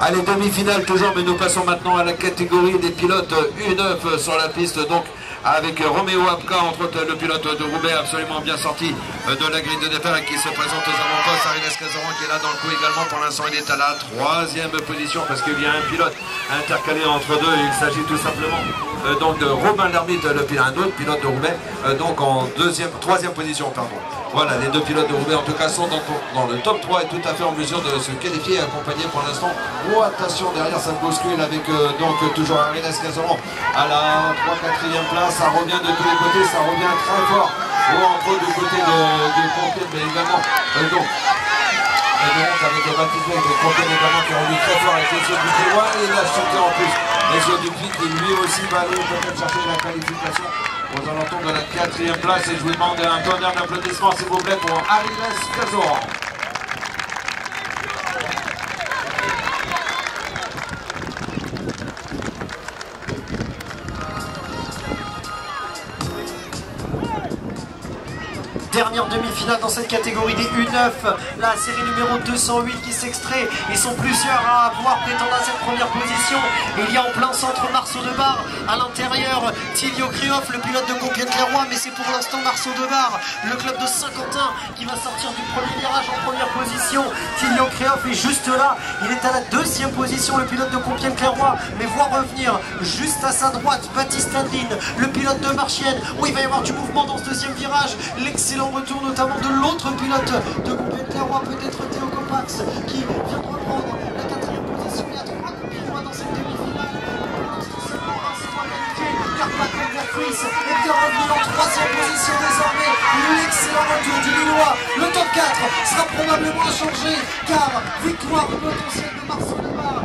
Allez, demi-finale toujours, mais nous passons maintenant à la catégorie des pilotes U9 sur la piste, donc avec Roméo Apka, entre autres le pilote de Roubaix, absolument bien sorti de la grille de départ et qui se présente aux avant-postes. Arines Cazaron qui est là dans le coup également. Pour l'instant, il est à la 3e position parce qu'il y a un pilote intercalé entre deux. Il s'agit tout simplement donc de Robin Lermite, un autre pilote de Roubaix, donc en 3e position, pardon. Voilà, les deux pilotes de Roubaix en tout cas sont dans le top 3 et tout à fait en mesure de se qualifier, accompagné pour l'instant. Oh, attention, derrière ça bouscule avec donc toujours Arines Cazaron à la 3-4e place. Ça revient de tous les côtés, ça revient très fort. Oh, entre autres du côté de Compiègne, mais également avec Baptiste de Compiègne également qui est revenu très fort avec Monsieur Dupuis. Ouais, il a chuté en plus. Monsieur Dupuis qui lui aussi va aller peut-être chercher la qualification aux alentours de la 4e place. Et je vous demande un tonnerre d'applaudissements s'il vous plaît pour Arines Cazaron. Dernière demi-finale dans cette catégorie des U9, la série numéro 208 qui s'extrait. Ils sont plusieurs à pouvoir prétendre à cette première position. Il y a en plein centre Marceau de Bar, à l'intérieur Tilio Krioff, le pilote de Compiègne-les-Rois, mais c'est pour l'instant Marceau de Bar, le club de Saint-Quentin qui va sortir du premier virage en première position. Tilio Krioff est juste là, il est à la 2e position, le pilote de Compiègne-les-Rois, mais voir revenir juste à sa droite Baptiste Andine, le pilote de Marchienne, où il va y avoir du mouvement dans ce 2e virage. L'excellent retour notamment de l'autre pilote de Compiègne-les-Rois, peut-être Théo Kopax, qui vient de reprendre la 4e position. Il y a 3 Compiègnois dans cette demi-finale. Pour l'instant seulement un sera qualifié, car Patrick Verfuis est bien revenu en 3e position désormais. L'excellent retour du Lillois. Le top 4 sera probablement à changer, car victoire potentielle de Marceau de Bar.